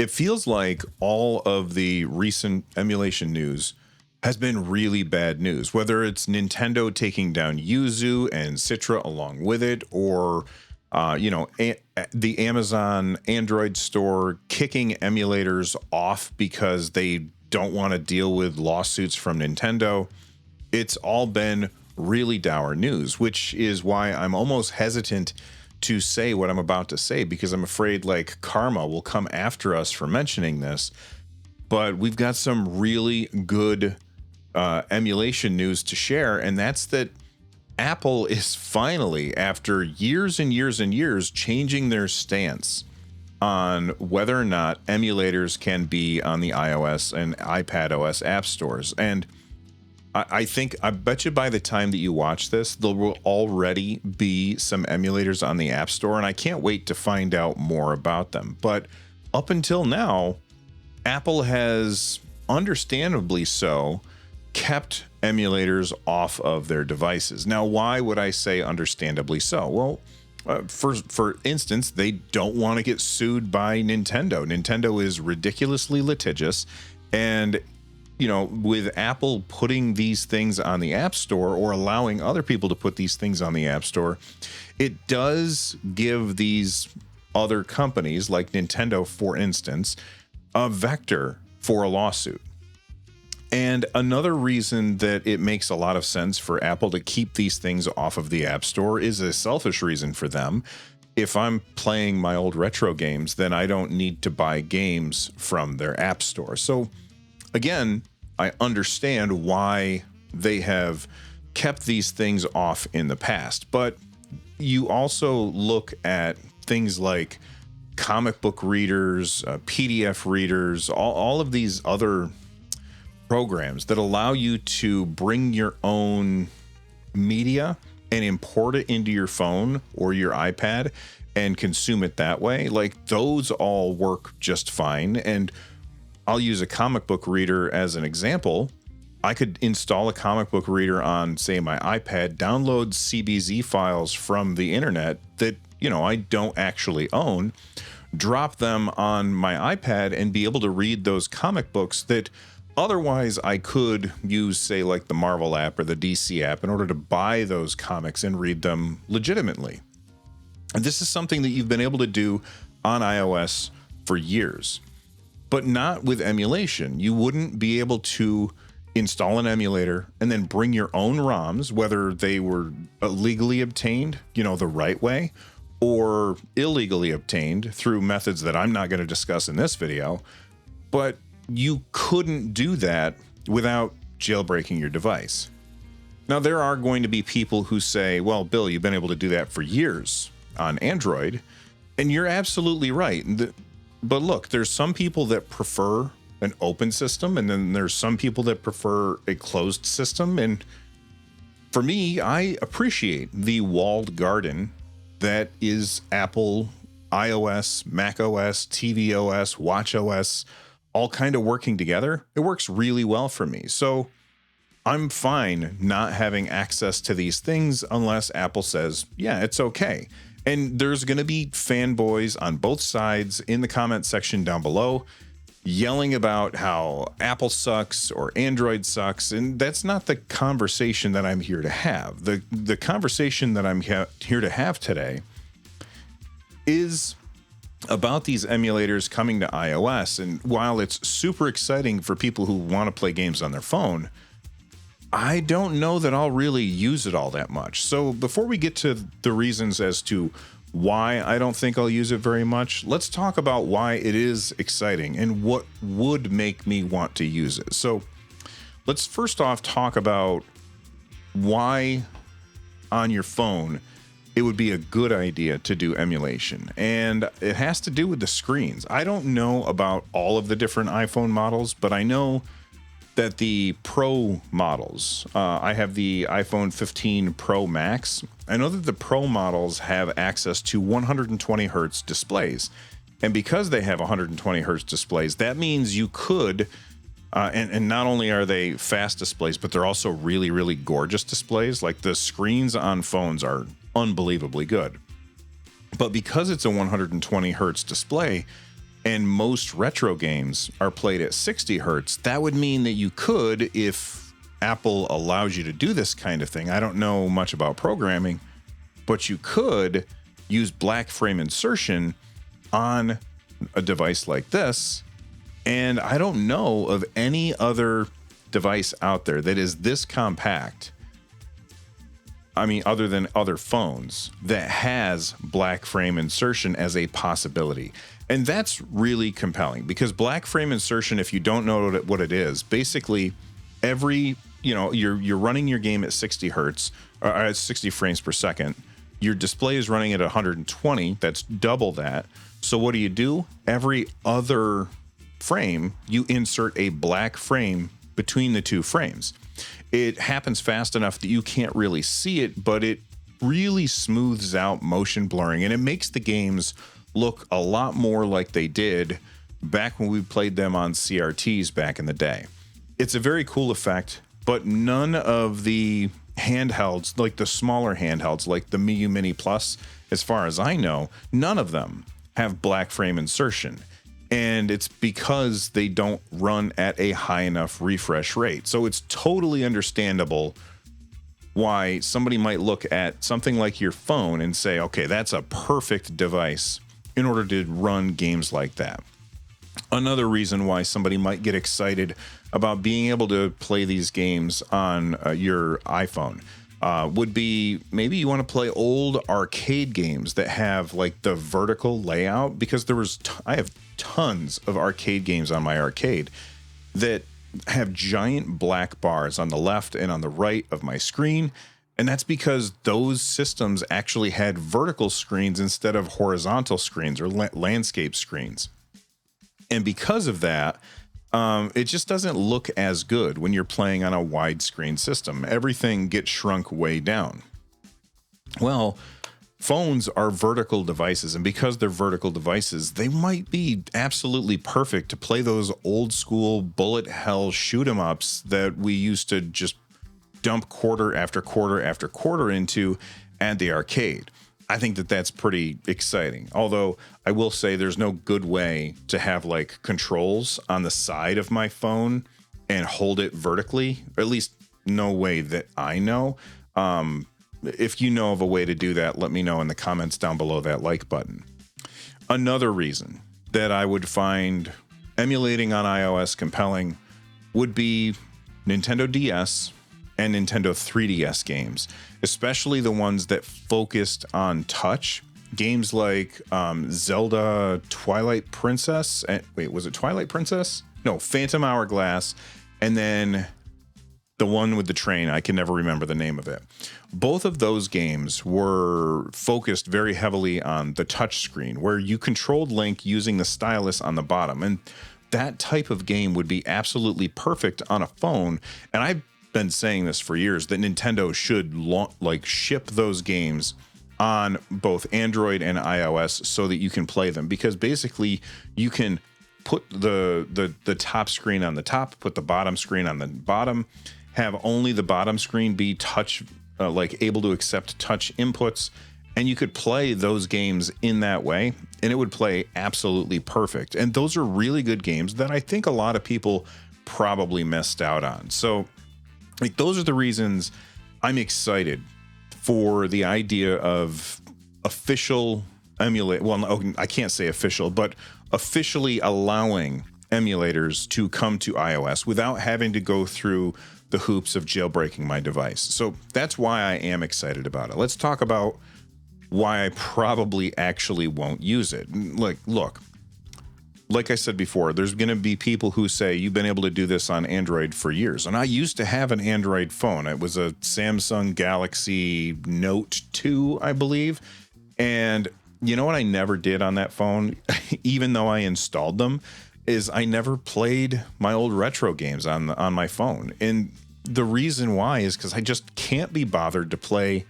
It feels like all of the recent emulation news has been really bad news, whether it's Nintendo taking down Yuzu and Citra along with it, or the Amazon Android store kicking emulators off because they don't want to deal with lawsuits from Nintendo. It's all been really dour news, which is why I'm almost hesitant to say what I'm about to say, because I'm afraid like karma will come after us for mentioning this. But we've got some really good emulation news to share, and that's that Apple is finally, after years and years and years, changing their stance on whether or not emulators can be on the iOS and iPadOS app stores. And I bet you by the time that you watch this, there will already be some emulators on the App Store, and I can't wait to find out more about them. But up until now, Apple has, understandably so, kept emulators off of their devices. Now, why would I say understandably so? Well, for instance, they don't want to get sued by Nintendo. Nintendo is ridiculously litigious, and with Apple putting these things on the App Store or allowing other people to put these things on the App Store, it does give these other companies like Nintendo, for instance, a vector for a lawsuit. And another reason that it makes a lot of sense for Apple to keep these things off of the App Store is a selfish reason for them. If I'm playing my old retro games, then I don't need to buy games from their App Store. So again, I understand why they have kept these things off in the past, but you also look at things like comic book readers, PDF readers, all of these other programs that allow you to bring your own media and import it into your phone or your iPad and consume it that way. Like, those all work just fine. And I'll use a comic book reader as an example. I could install a comic book reader on, say, my iPad, download CBZ files from the internet that, I don't actually own, drop them on my iPad and be able to read those comic books that otherwise I could use, say, like the Marvel app or the DC app in order to buy those comics and read them legitimately. And this is something that you've been able to do on iOS for years. But not with emulation. You wouldn't be able to install an emulator and then bring your own ROMs, whether they were legally obtained, the right way, or illegally obtained through methods that I'm not going to discuss in this video. But you couldn't do that without jailbreaking your device. Now, there are going to be people who say, well, Bill, you've been able to do that for years on Android, and you're absolutely right. But look, there's some people that prefer an open system, and then there's some people that prefer a closed system. And for me, I appreciate the walled garden that is Apple, iOS, macOS, tvOS, watchOS, all kind of working together. It works really well for me. So I'm fine not having access to these things unless Apple says, yeah, it's okay. And there's going to be fanboys on both sides in the comment section down below yelling about how Apple sucks or Android sucks. And that's not the conversation that I'm here to have. The conversation that I'm here to have today is about these emulators coming to iOS. And while it's super exciting for people who want to play games on their phone, I don't know that I'll really use it all that much. So before we get to the reasons as to why I don't think I'll use it very much, let's talk about why it is exciting and what would make me want to use it. So let's first off talk about why on your phone it would be a good idea to do emulation. And it has to do with the screens. I don't know about all of the different iPhone models, but I know that the Pro models, I have the iPhone 15 Pro Max. I know that the Pro models have access to 120 hertz displays. And because they have 120 hertz displays, that means you could, and not only are they fast displays, but they're also really, really gorgeous displays. Like, the screens on phones are unbelievably good. But because it's a 120 hertz display, and most retro games are played at 60 hertz, that would mean that you could, if Apple allows you to do this kind of thing, I don't know much about programming, but you could use black frame insertion on a device like this. And I don't know of any other device out there that is this compact, I mean, other than other phones, that has black frame insertion as a possibility. And that's really compelling, because black frame insertion, if you don't know what it is, basically you're running your game at 60 hertz, or at 60 frames per second. Your display is running at 120. That's double that. So what do? Every other frame, you insert a black frame between the two frames. It happens fast enough that you can't really see it, but it really smooths out motion blurring, and it makes the games look a lot more like they did back when we played them on CRTs back in the day. It's a very cool effect, but none of the handhelds, like the smaller handhelds, like the Miu Mini Plus, as far as I know, none of them have black frame insertion. And it's because they don't run at a high enough refresh rate. So it's totally understandable why somebody might look at something like your phone and say, okay, that's a perfect device in order to run games like that. Another reason why somebody might get excited about being able to play these games on your iPhone would be maybe you want to play old arcade games that have like the vertical layout, because I have tons of arcade games on my arcade that have giant black bars on the left and on the right of my screen. And that's because those systems actually had vertical screens instead of horizontal screens or landscape screens. And because of that, it just doesn't look as good when you're playing on a widescreen system. Everything gets shrunk way down. Well, phones are vertical devices, and because they're vertical devices, they might be absolutely perfect to play those old school bullet hell shoot 'em ups that we used to just dump quarter after quarter after quarter into at the arcade. I think that that's pretty exciting. Although I will say there's no good way to have like controls on the side of my phone and hold it vertically, or at least no way that I know. If you know of a way to do that, let me know in the comments down below that like button. Another reason that I would find emulating on iOS compelling would be Nintendo DS and Nintendo 3DS games, especially the ones that focused on touch. Games like Zelda Twilight Princess. Wait, was it Twilight Princess? No, Phantom Hourglass. And then the one with the train, I can never remember the name of it. Both of those games were focused very heavily on the touch screen, where you controlled Link using the stylus on the bottom. And that type of game would be absolutely perfect on a phone. And I've been saying this for years, that Nintendo should ship those games on both Android and iOS so that you can play them, because basically you can put the top screen on the top, put the bottom screen on the bottom, have only the bottom screen be touch, able to accept touch inputs, and you could play those games in that way, and it would play absolutely perfect. And those are really good games that I think a lot of people probably missed out on. So those are the reasons I'm excited for the idea of official emulate. Well, no, I can't say official, but officially allowing emulators to come to iOS without having to go through the hoops of jailbreaking my device. So that's why I am excited about it. Let's talk about why I probably actually won't use it. Look, like I said before, there's going to be people who say you've been able to do this on Android for years. And I used to have an Android phone. It was a Samsung Galaxy Note 2, I believe. And you know what I never did on that phone, even though I installed them, is I never played my old retro games on my phone. And the reason why is because I just can't be bothered to play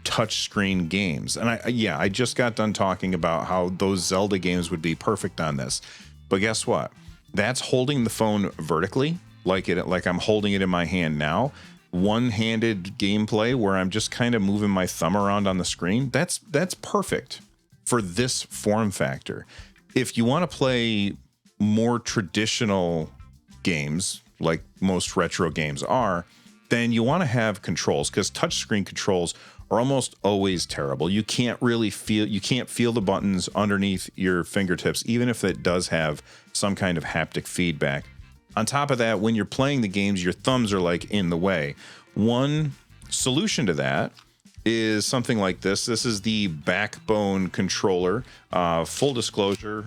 touchscreen games. And I just got done talking about how those Zelda games would be perfect on this. But guess what? That's holding the phone vertically, like I'm holding it in my hand now. One-handed gameplay where I'm just kind of moving my thumb around on the screen. That's perfect for this form factor. if you want to play more traditional games, like most retro games are, then you want to have controls, because touchscreen controls are almost always terrible. You can't feel the buttons underneath your fingertips, even if it does have some kind of haptic feedback. On top of that, when you're playing the games, your thumbs are like in the way. One solution to that is something like this. This is the Backbone controller. Full disclosure,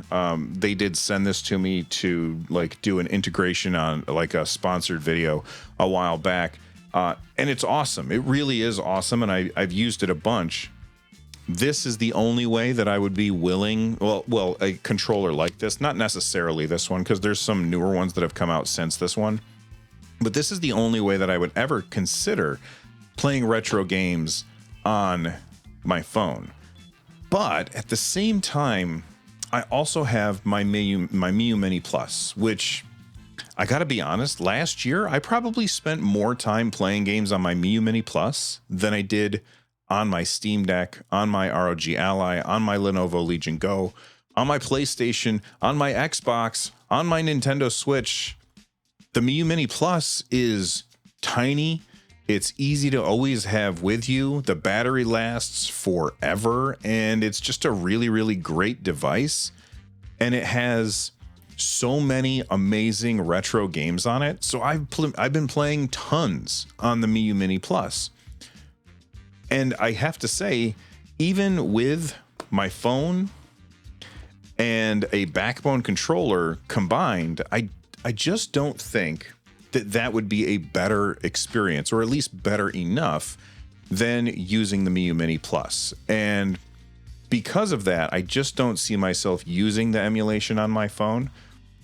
they did send this to me to like do an integration on like a sponsored video a while back. And it's awesome. It really is awesome. And I've used it a bunch. This is the only way that I would be willing. Well, a controller like this, not necessarily this one, because there's some newer ones that have come out since this one. But this is the only way that I would ever consider playing retro games on my phone. But at the same time, I also have my Miyoo Mini Plus, which I gotta be honest, last year I probably spent more time playing games on my Miyoo Mini Plus than I did on my Steam Deck, on my ROG Ally, on my Lenovo Legion Go, on my PlayStation, on my Xbox, on my Nintendo Switch. The Miyoo Mini Plus is tiny. It's easy to always have with you. The battery lasts forever, and it's just a really, really great device. And it has so many amazing retro games on it. So I've been playing tons on the Miyoo Mini Plus. And I have to say, even with my phone and a Backbone controller combined, I just don't think that would be a better experience, or at least better enough than using the Miyoo Mini Plus. And because of that, I just don't see myself using the emulation on my phone.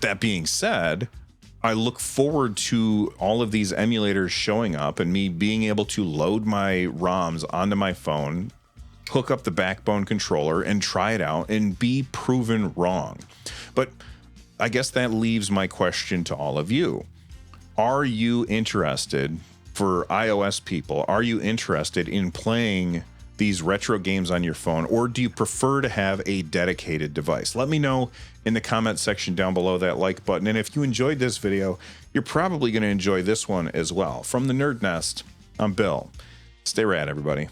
That being said, I look forward to all of these emulators showing up and me being able to load my ROMs onto my phone, hook up the Backbone controller, and try it out and be proven wrong. But I guess that leaves my question to all of you. Are you interested, for iOS people, are you interested in playing these retro games on your phone, or do you prefer to have a dedicated device? Let me know in the comment section down below that like button. And if you enjoyed this video, you're probably going to enjoy this one as well. From the Nerd Nest, I'm Bill. Stay rad, everybody.